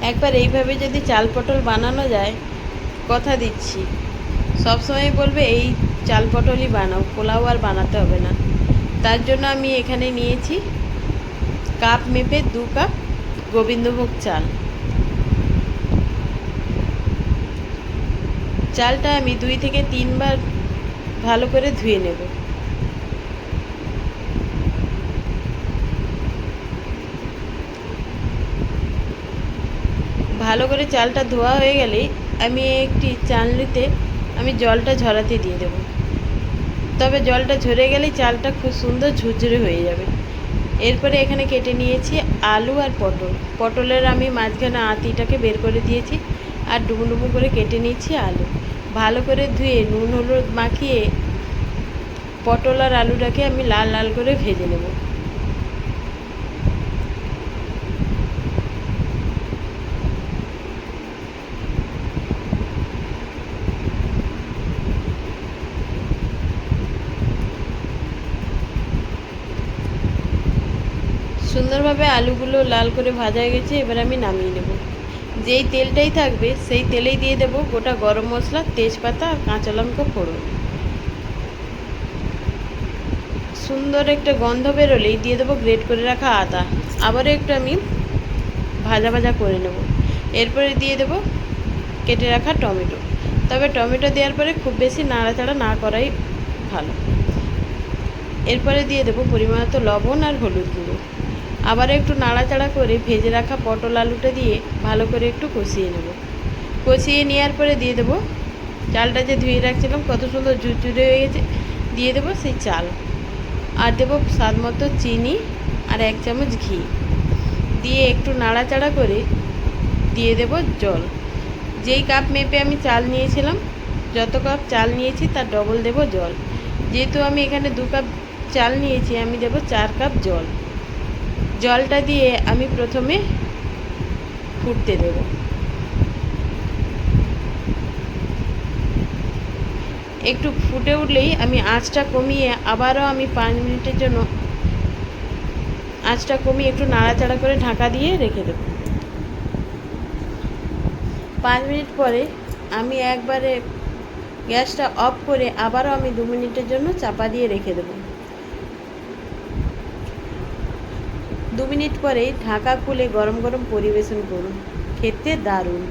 একবার এইভাবে যদি চাল পটল বানানো যায়, কথা দিচ্ছি সবসময় বলবে এই চাল পটলই বানাও, পোলাও আর বানাতে হবে না। তার জন্য আমি এখানে নিয়েছি কাপ মেপে 2 কাপ গোবিন্দভোগ চাল। চালটা আমি 2 থেকে 3 বার ভালো করে ধুয়ে নেব। ভালো করে চালটা ধোয়া হয়ে গেলেই আমি একটি চালনিতে আমি জলটা ঝরাতে দিয়ে দেব। তবে জলটা ঝরে গেলেই চালটা খুব সুন্দর ঝুরঝুরে হয়ে যাবে। এরপরে এখানে কেটে নিয়েছি আলু আর পটল। পটলের আমি মাঝখানে আঁতিটাকে বের করে দিয়েছি আর ডুবো ডুবো করে কেটে নিয়েছি আলু। ভালো করে ধুয়ে নুন হলুদ মাখিয়ে পটল আর আলুটাকে আমি লাল লাল করে ভেজে নেব। সুন্দরভাবে আলুগুলো লাল করে ভাজা হয়ে গেছে, এবার আমি নামিয়ে নেব। যেই তেলটাই থাকবে সেই তেলেই দিয়ে দেব গোটা গরম মশলা, তেজপাতা আর কাঁচা লঙ্কা ফোড়ন। সুন্দর একটা গন্ধ বেরোলেই দিয়ে দেবো গ্রেট করে রাখা আদা। আবারও একটু আমি ভাজা ভাজা করে নেব। এরপরে দিয়ে দেব কেটে রাখা টমেটো। তবে টমেটো দেওয়ার পরে খুব বেশি নাড়াচাড়া না করাই ভালো। এরপরে দিয়ে দেব পরিমাণ মতো লবণ আর হলুদ গুঁড়ো। আবার একটু নাড়াচাড়া করে ভেজে রাখা পটল আলুটা দিয়ে ভালো করে একটু কষিয়ে নেব। কষিয়ে নেওয়ার পরে দিয়ে দেব চালটা যে ধুয়ে রাখছিলাম, কত সুন্দর ঝুরঝুরে হয়ে গেছে। দিয়ে দেব সেই চাল আর দেব স্বাদ মতো চিনি আর 1 চামচ ঘি দিয়ে একটু নাড়াচাড়া করে দিয়ে দেব জল। যেই কাপ মেপে আমি চাল নিয়েছিলাম, যত কাপ চাল নিয়েছি তার ডবল দেব জল। যেহেতু আমি এখানে 2 কাপ চাল নিয়েছি, আমি দেব 4 কাপ জল। জলটা দিয়ে আমি প্রথমে ফুটতে দেব। একটু ফুটে উঠলেই আমি আঁচটা কমিয়ে আবারও আমি 5 মিনিটের জন্য আঁচটা কমিয়ে একটু নাড়াচাড়া করে ঢাকা দিয়ে রেখে দেব। 5 মিনিট পরে আমি একবারে গ্যাসটা অফ করে আবারও আমি 2 মিনিটের জন্য চাপা দিয়ে রেখে দেব। 2 মিনিট পরে ঢাকা খুলে গরম গরম পরিবেশন করুন, খেতে দারুণ।